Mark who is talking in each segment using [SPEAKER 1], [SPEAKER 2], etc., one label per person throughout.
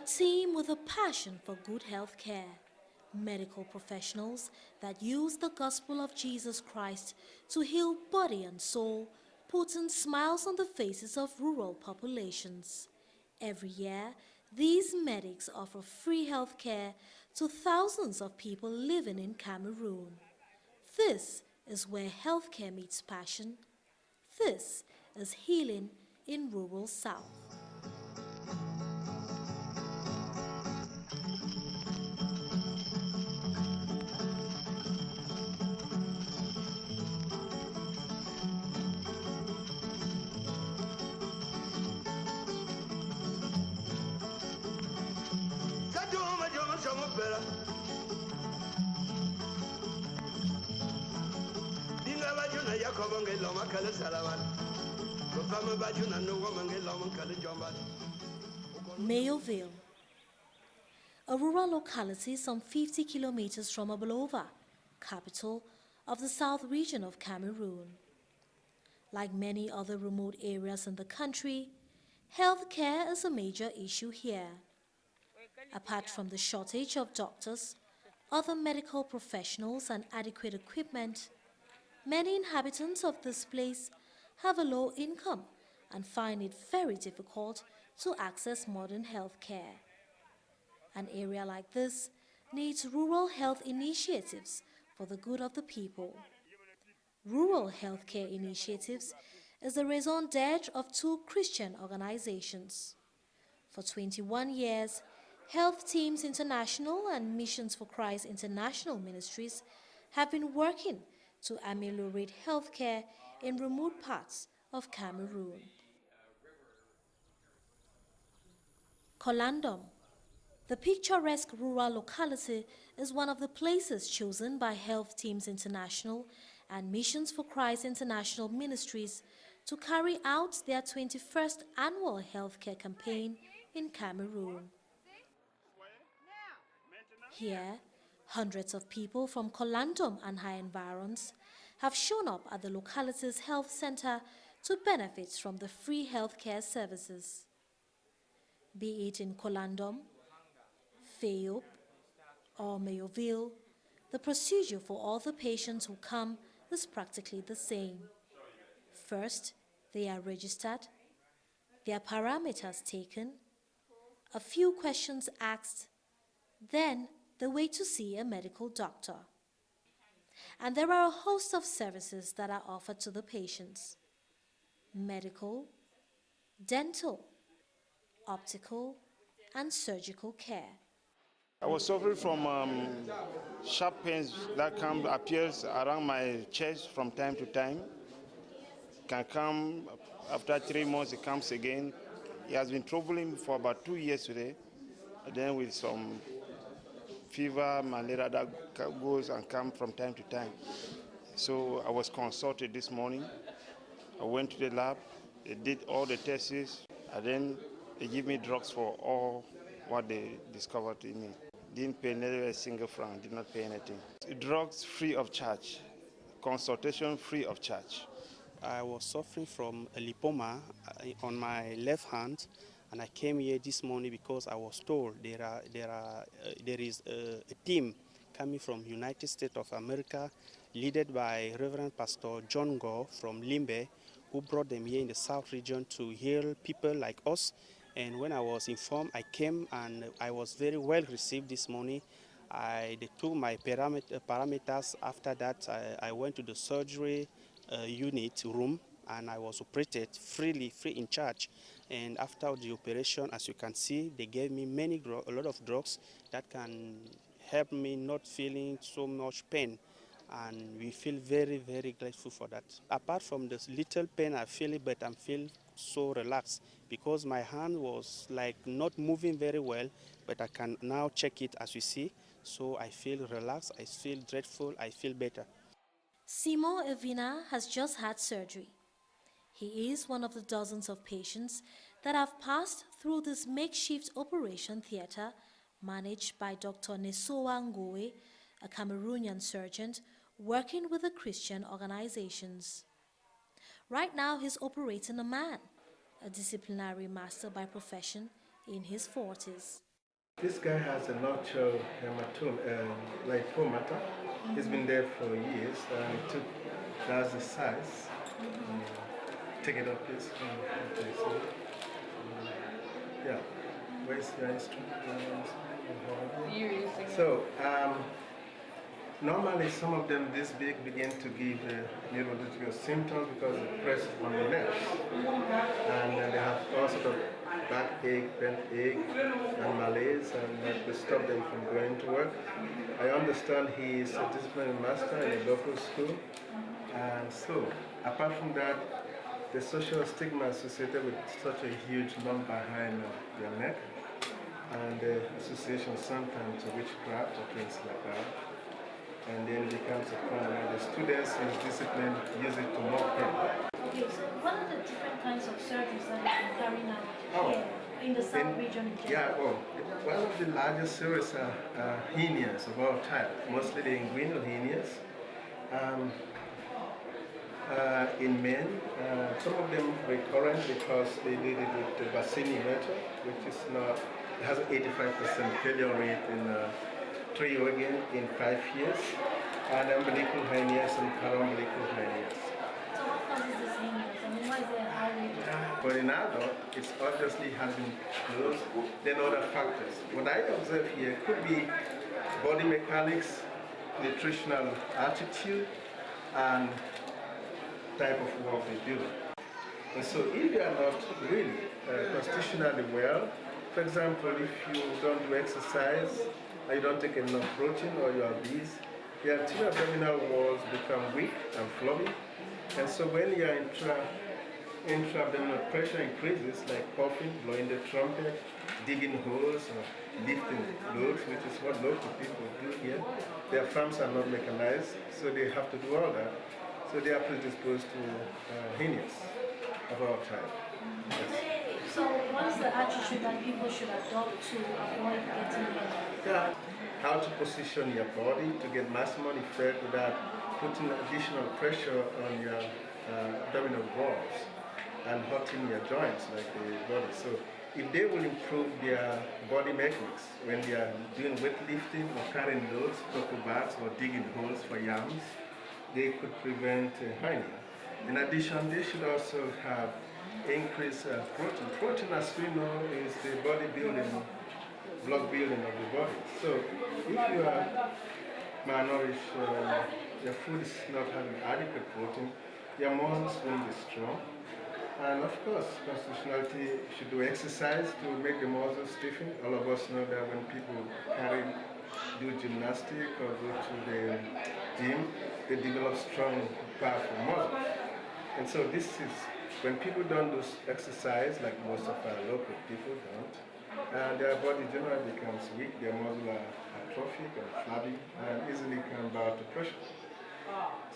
[SPEAKER 1] team with a passion for good health care, medical professionals that use the gospel of Jesus Christ to heal body and soul, putting smiles on the faces of rural populations. Every year, these medics offer free health care to thousands of people living in Cameroon. This is where healthcare meets passion. This is healing in rural South. Mayoville, a rural locality some 50 kilometers from Abalova, capital of the South region of Cameroon. Like many other remote areas in the country, healthcare is a major issue here. Apart from the shortage of doctors, other medical professionals and adequate equipment, many inhabitants of this place have a low income and find it very difficult to access modern health care. An area like this needs rural health initiatives for the good of the people. Rural healthcare initiatives is the raison d'etre of two Christian organizations. For 21 years, Health Teams International and Missions for Christ International Ministries have been working to ameliorate healthcare in remote parts of Cameroon. Colandom, the picturesque rural locality, is one of the places chosen by Health Teams International and Missions for Christ International Ministries to carry out their 21st annual healthcare campaign in Cameroon. Here, hundreds of people from Colandom and high environs have shown up at the locality's health center to benefit from the free healthcare services. Be it in Colandom, Fayop, or Mayoville, the procedure for all the patients who come is practically the same. First, they are registered, their parameters taken, a few questions asked, then they wait to see a medical doctor. And there are a host of services that are offered to the patients: medical, dental, optical, and surgical care.
[SPEAKER 2] I was suffering from sharp pains that appears around my chest from time to time. Can come after 3 months, it comes again. It has been troubling me for about 2 years today. And then with some fever, malaria that goes and comes from time to time. So I was consulted this morning. I went to the lab, they did all the tests, and then they give me drugs for all what they discovered in me. Didn't pay never a single franc, did not pay anything. Drugs free of charge, consultation free of charge.
[SPEAKER 3] I was suffering from a lipoma on my left hand, and I came here this morning because I was told there is a team coming from United States of America, led by Reverend Pastor John Gore from Limbe, who brought them here in the South region to heal people like us. And when I was informed, I came and I was very well received this morning. They took my parameters. After that, I went to the surgery unit room and I was operated free in charge. And after the operation, as you can see, they gave me a lot of drugs that can help me not feeling so much pain. And we feel very, very grateful for that. Apart from this little pain I feel, but I feel so relaxed because my hand was like not moving very well, but I can now check it as you see. So I feel relaxed, I feel grateful, I feel better.
[SPEAKER 1] Simon Evina has just had surgery. He is one of the dozens of patients that have passed through this makeshift operation theater managed by Dr. Nesoa Ngoe, a Cameroonian surgeon working with the Christian organizations. Right now he's operating a man, a disciplinary master by profession, in his 40s.
[SPEAKER 4] This guy has a nocturnal lipoma. He's been there for years. That's the size. Take it up, please. Okay, so, yeah. Where's your instrument? So, normally some of them this big begin to give neurological symptoms because it presses on the nerves. And they have all sort of backache, ache, and malaise, and that will stop them from going to work. I understand he is a disciplinary master in a local school. And so, apart from that, the social stigma associated with such a huge lump behind your neck, and the association sometimes to witchcraft or things like that. And then it becomes a problem where the students in discipline use it to mock them.
[SPEAKER 1] Okay, so what are the different kinds of surgeries that have been carried out here in the South region?
[SPEAKER 4] Yeah, one of the largest series are hernias of all types, mostly the inguinal hernias. In men, some of them recurrent because they did it with the Bassini method, which is not, it has an 85% failure rate in 3 organ in 5 years, and umbilical hernias and parumbilical hernias.
[SPEAKER 1] So what causes this hernias? I mean, why is there a high rate?
[SPEAKER 4] But in adult, it's obviously has been closed, then other factors. What I observe here could be body mechanics, nutritional attitude, and type of work they do. And so if you are not really constitutionally well, for example, if you don't do exercise, or you don't take enough protein, or you are obese, your anterior abdominal walls become weak and flabby. And so when your intra-abdominal pressure increases, like coughing, blowing the trumpet, digging holes, or lifting loads, which is what local people do here, their farms are not mechanized, so they have to do all that. So they are predisposed to hernias of all type. Yes.
[SPEAKER 1] So what is the attitude that people should adopt to avoid getting hernias?
[SPEAKER 4] Yeah. How to position your body to get maximum effect without putting additional pressure on your abdominal walls and hurting your joints like the body. So if they will improve their body mechanics when they are doing weightlifting or carrying loads, cocoa bags, or digging holes for yams, they could prevent hernia. In addition, they should also have increased protein. Protein, as we know, is the body building, blood building of the body. So if you are malnourished, your food is not having adequate protein, your muscles won't be strong. And of course, constitutionality should do exercise to make the muscles stiffen. All of us know that when people do gymnastics or go to the gym, they develop strong, powerful muscles. And so this is, when people don't do exercise, like most of our local people don't, their body generally becomes weak, their muscles are atrophic and flabby, and easily can bow to pressure.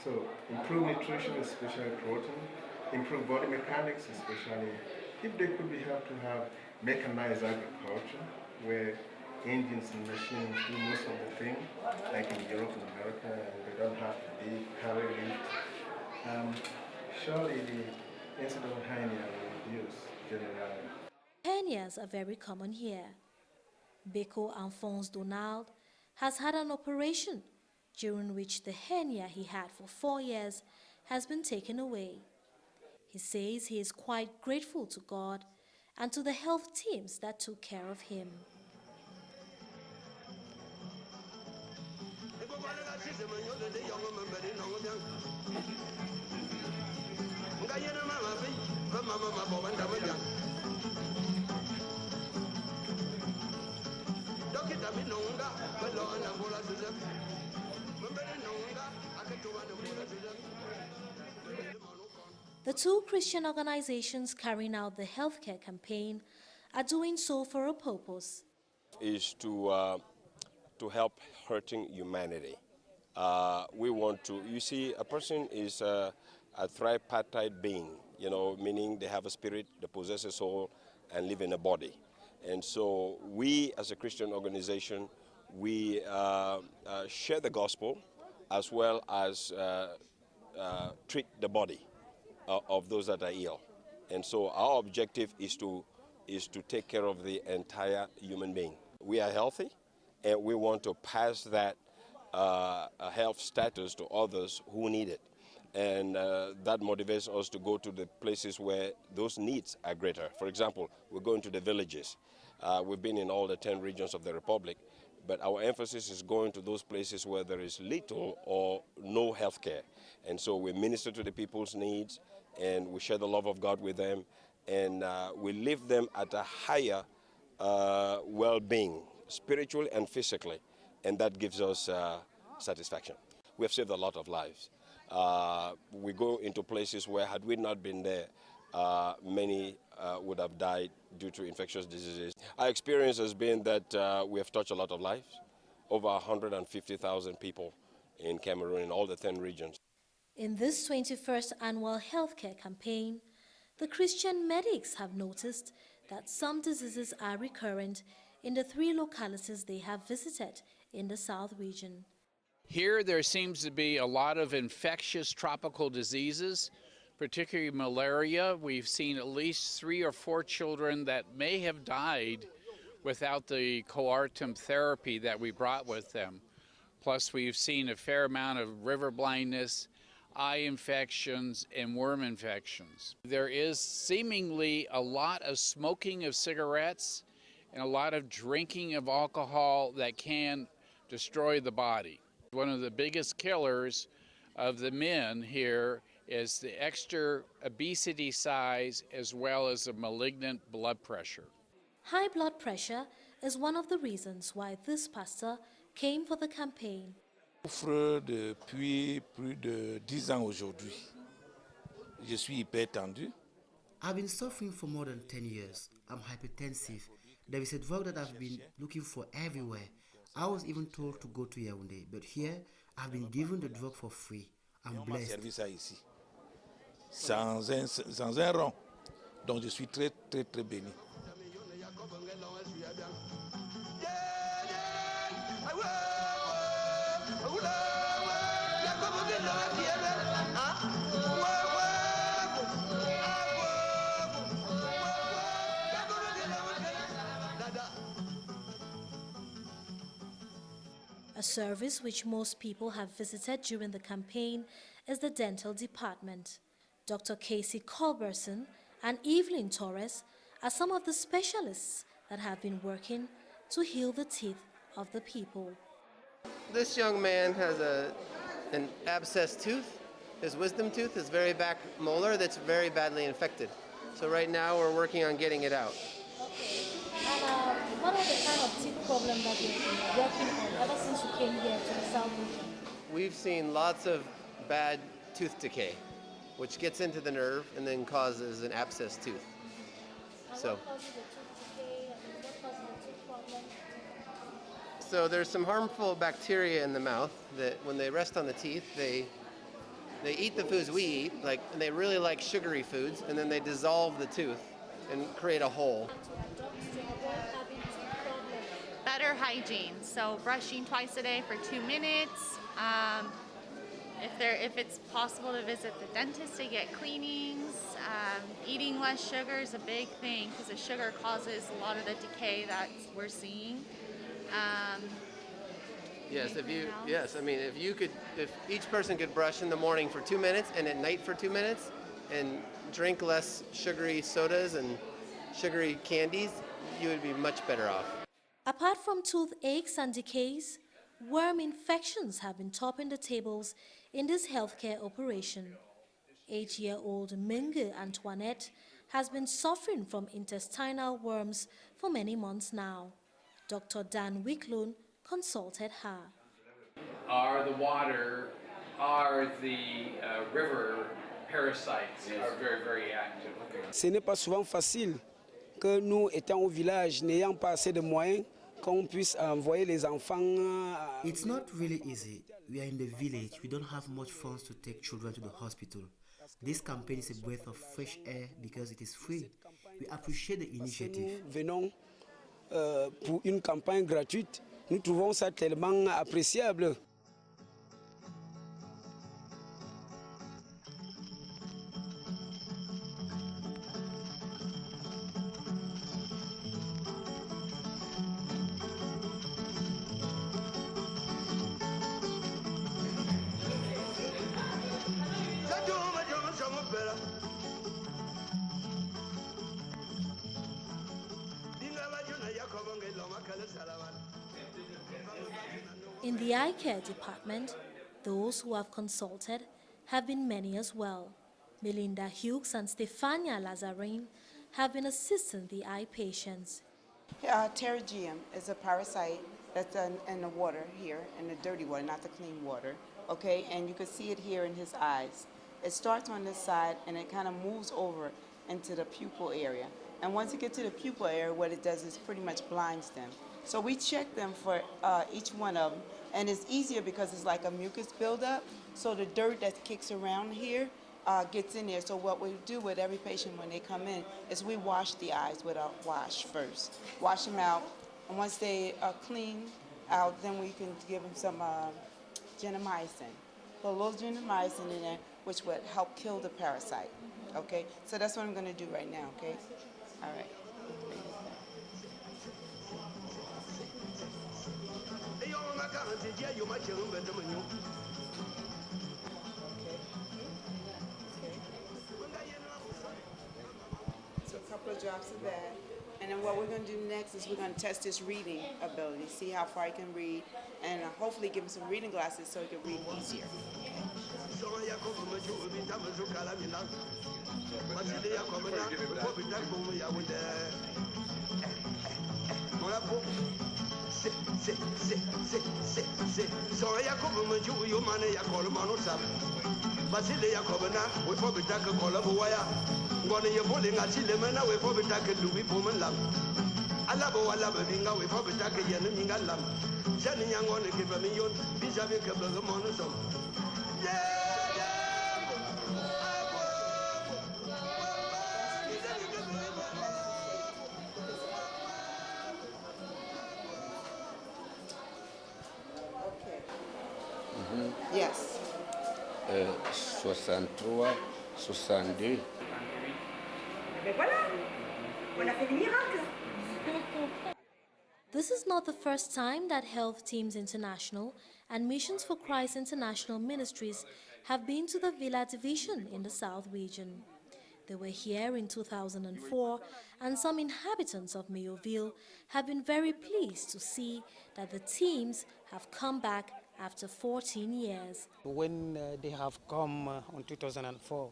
[SPEAKER 4] So improve nutrition, especially protein, improve body mechanics, especially if they could be helped to have mechanized agriculture, where engines and machines do most of the thing, like in Europe and America, and they don't have to be carry lift. Surely the incident of hernia will reduce generally.
[SPEAKER 1] Hernias are very common here. Beko Alphonse Donald has had an operation during which the hernia he had for 4 years has been taken away. He says he is quite grateful to God and to the health teams that took care of him. The two Christian organizations carrying out the healthcare campaign are doing so for a purpose.
[SPEAKER 5] Is to help hurting humanity. We want to, you see, a person is a tripartite being, you know, meaning they have a spirit, they possess a soul, and live in a body. And so we, as a Christian organization, we share the gospel as well as treat the body of those that are ill. And so our objective is to take care of the entire human being. we are healthy, and we want to pass that health status to others who need it. And that motivates us to go to the places where those needs are greater. For example, we're going to the villages. We've been in all the 10 regions of the Republic, but our emphasis is going to those places where there is little or no health care. And so we minister to the people's needs, and we share the love of God with them, and we live them at a higher well-being, spiritually and physically, and that gives us satisfaction. We have saved a lot of lives. We go into places where, had we not been there, many would have died due to infectious diseases. Our experience has been that we have touched a lot of lives, over 150,000 people in Cameroon in all the 10 regions.
[SPEAKER 1] In this 21st annual healthcare campaign, the Christian medics have noticed that some diseases are recurrent in the 3 localities they have visited in the South region.
[SPEAKER 6] Here there seems to be a lot of infectious tropical diseases, particularly malaria. We've seen at least 3 or 4 children that may have died without the coartem therapy that we brought with them. Plus we've seen a fair amount of river blindness, eye infections, and worm infections. There is seemingly a lot of smoking of cigarettes and a lot of drinking of alcohol that can destroy the body. One of the biggest killers of the men here is the extra obesity size as well as a malignant blood pressure.
[SPEAKER 1] High blood pressure is one of the reasons why this pastor came for the campaign.
[SPEAKER 7] Je souffre depuis plus de 10 ans aujourd'hui. Je suis hypertendu.
[SPEAKER 8] I've been suffering for more than 10 years. I'm hypertensive. There is a drug that I've been looking for everywhere. I was even told to go to Yaoundé, but here I've been given the drug for free. I'm blessed.
[SPEAKER 7] Servi ça ici, sans un rond. Donc je suis très béni.
[SPEAKER 1] A service which most people have visited during the campaign is the dental department. Dr. Casey Culberson and Evelyn Torres are some of the specialists that have been working to heal the teeth of the people.
[SPEAKER 9] This young man has an abscessed tooth. His wisdom tooth, his very back molar, that's very badly infected. So right now we're working on getting it out.
[SPEAKER 1] Okay. And what are the kind of teeth problems that you've been working on ever since you came here to the South region?
[SPEAKER 9] We've seen lots of bad tooth decay, which gets into the nerve and then causes an abscessed tooth.
[SPEAKER 1] And
[SPEAKER 9] So,
[SPEAKER 1] what causes the tooth decay and what causes the tooth problem?
[SPEAKER 9] so there's some harmful bacteria in the mouth that when they rest on the teeth, they eat the foods we eat, and they really like sugary foods, and then they dissolve the tooth and create a hole.
[SPEAKER 10] Better hygiene, so brushing twice a day for 2 minutes. If it's possible to visit the dentist to get cleanings, eating less sugar is a big thing because the sugar causes a lot of the decay that we're seeing.
[SPEAKER 9] Yes, if each person could brush in the morning for 2 minutes and at night for 2 minutes and drink less sugary sodas and sugary candies, you would be much better off.
[SPEAKER 1] Apart from toothaches and decays, worm infections have been topping the tables in this healthcare operation. 8-year-old Minge Antoinette has been suffering from intestinal worms for many months now. Dr. Dan Wicklund consulted her.
[SPEAKER 6] Are the water, are the river parasites are very, very active.
[SPEAKER 11] Ce n'est pas souvent facile que nous, étant au village, n'ayant pas assez de moyens, qu'on puisse envoyer les enfants.
[SPEAKER 8] It's not really easy. We are in the village. We don't have much funds to take children to the hospital. This campaign is a breath of fresh air because it is free. We appreciate the initiative.
[SPEAKER 11] Nous venons pour une campagne gratuite. Nous trouvons ça tellement appréciable.
[SPEAKER 1] the eye care department, those who have consulted have been many as well. Melinda Hughes and Stefania Lazarin have been assisting the eye patients.
[SPEAKER 12] Pterygium is a parasite that's in the water here, in the dirty water, not the clean water. Okay, and you can see it here in his eyes. It starts on this side and it kind of moves over into the pupil area. And once it gets to the pupil area, what it does is pretty much blinds them. So we check them for each one of them, and it's easier because it's like a mucus buildup. So the dirt that kicks around here gets in there. So what we do with every patient when they come in is we wash the eyes with a wash first. Wash them out, and once they are clean out, then we can give them some gentamicin. Put a little gentamicin in there, which would help kill the parasite. Okay, so that's what I'm going to do right now. Okay, all right. So a couple of drops of that. And then what we're going to do next is we're going to test his reading ability, see how far he can read, and hopefully give him some reading glasses so he can read easier. Yes.
[SPEAKER 13] 63, 62.
[SPEAKER 1] This is not the first time that Health Teams International and Missions for Christ International Ministries have been to the Villa Division in the South region. They were here in 2004, and some inhabitants of Mayoville have been very pleased to see that the teams have come back after 14 years.
[SPEAKER 11] When they have come on 2004,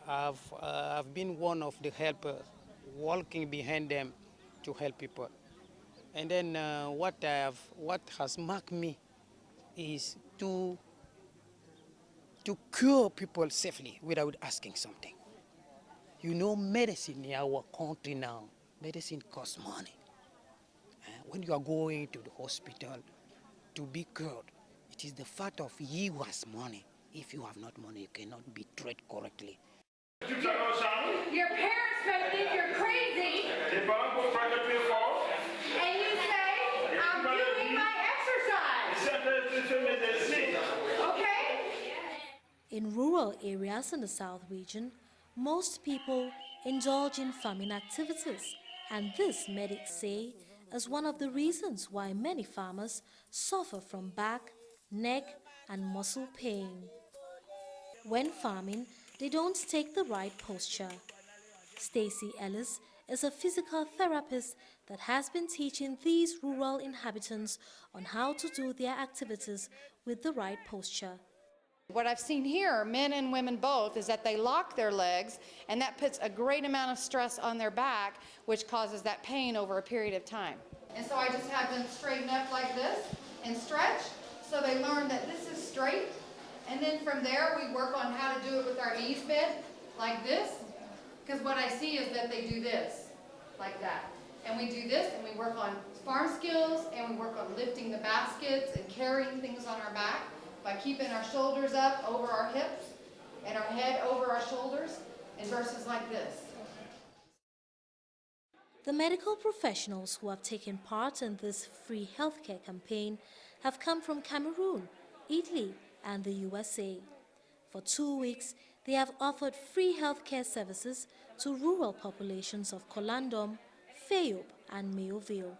[SPEAKER 11] I've been one of the helpers, walking behind them to help people. And then what has marked me is to cure people safely without asking something. You know, medicine in our country now, medicine costs money. When you are going to the hospital to be cured, it is the fact of ye who has money. If you have not money, you cannot be treated correctly.
[SPEAKER 14] Your parents may think you're crazy, and you say, I'm doing my exercise. Okay?
[SPEAKER 1] In rural areas in the South region, most people indulge in farming activities, and this, medics say, is one of the reasons why many farmers suffer from back, neck, and muscle pain. When farming, they don't take the right posture. Stacy Ellis is a physical therapist that has been teaching these rural inhabitants on how to do their activities with the right posture.
[SPEAKER 15] What I've seen here, men and women both, is that they lock their legs, and that puts a great amount of stress on their back, which causes that pain over a period of time. And so I just have them straighten up like this and stretch, so they learn that this is straight. And then from there, we work on how to do it with our knees bent, like this, because what I see is that they do this, like that. And we do this, and we work on farm skills, and we work on lifting the baskets and carrying things on our back by keeping our shoulders up over our hips and our head over our shoulders, and versus like this.
[SPEAKER 1] The medical professionals who have taken part in this free healthcare campaign have come from Cameroon, Italy, and the USA. For 2 weeks, they have offered free healthcare services to rural populations of Colandom, Fayoum, and Mayoville.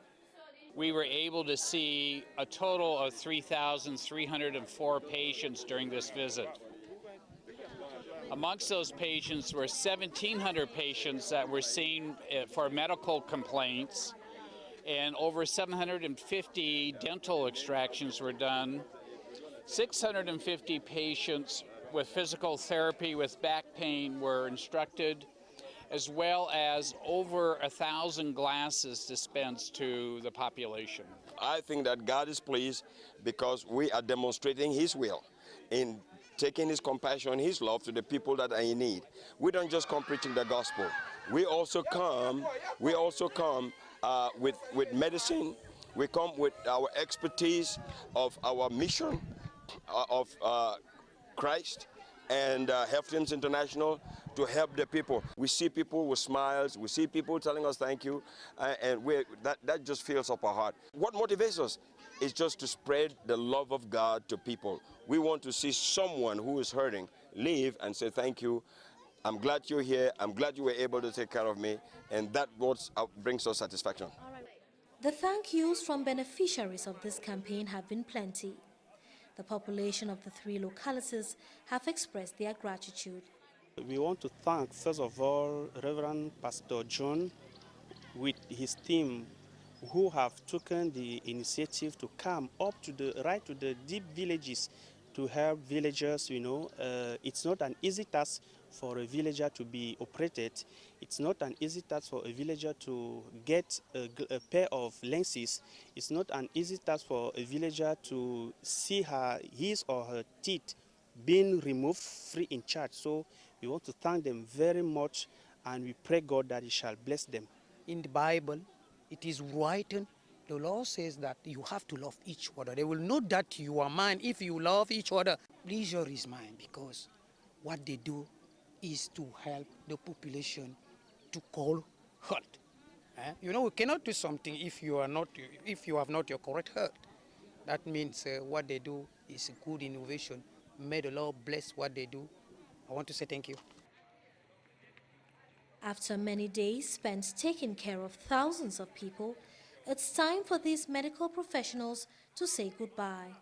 [SPEAKER 6] We were able to see a total of 3,304 patients during this visit. Amongst those patients were 1,700 patients that were seen for medical complaints, and over 750 dental extractions were done. 650 patients with physical therapy with back pain were instructed, as well as over 1,000 glasses dispensed to the population.
[SPEAKER 5] I think that God is pleased because we are demonstrating His will in taking His compassion, His love to the people that are in need. We don't just come preaching the gospel. We also come with medicine. We come with our expertise of our mission of Christ and Health Teams International to help the people. We see people with smiles, we see people telling us thank you, and that just fills up our heart. What motivates us is just to spread the love of God to people. We want to see someone who is hurting leave and say thank you. I'm glad you're here, I'm glad you were able to take care of me, and that what brings us satisfaction.
[SPEAKER 1] The thank yous from beneficiaries of this campaign have been plenty. The population of the 3 localities have expressed their gratitude.
[SPEAKER 3] We want to thank, first of all, Reverend Pastor John with his team who have taken the initiative to come up to the deep villages to help villagers. You know, it's not an easy task for a villager to be operated. It's not an easy task for a villager to get a pair of lenses. It's not an easy task for a villager to see his or her teeth being removed free in charge. So we want to thank them very much, and we pray God that He shall bless them.
[SPEAKER 11] In the Bible, it is written, the law says that you have to love each other. They will know that you are mine if you love each other. Leisure is mine because what they do is to help the population to call health. You know, we cannot do something if you have not your correct health. That means what they do is a good innovation. May the Lord bless what they do. I want to say thank you.
[SPEAKER 1] After many days spent taking care of thousands of people, it's time for these medical professionals to say goodbye.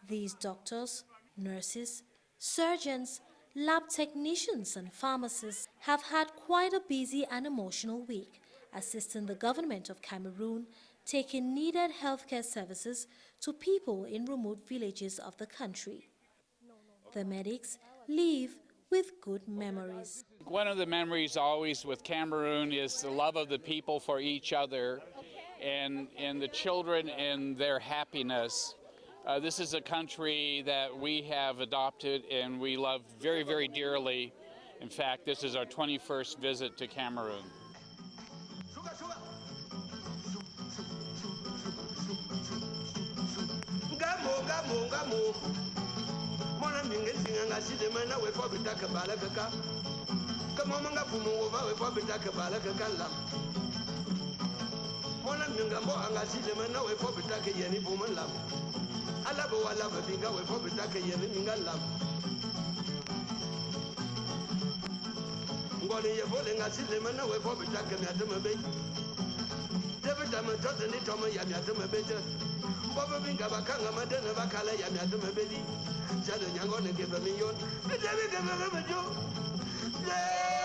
[SPEAKER 1] These doctors, nurses, surgeons, lab technicians and pharmacists have had quite a busy and emotional week, assisting the government of Cameroon taking needed healthcare services to people in remote villages of the country. The medics leave with good memories.
[SPEAKER 6] One of the memories always with Cameroon is the love of the people for each other and the children and their happiness. This is a country that we have adopted and we love very, very dearly. In fact, this is our 21st visit to Cameroon.
[SPEAKER 16] Yeah.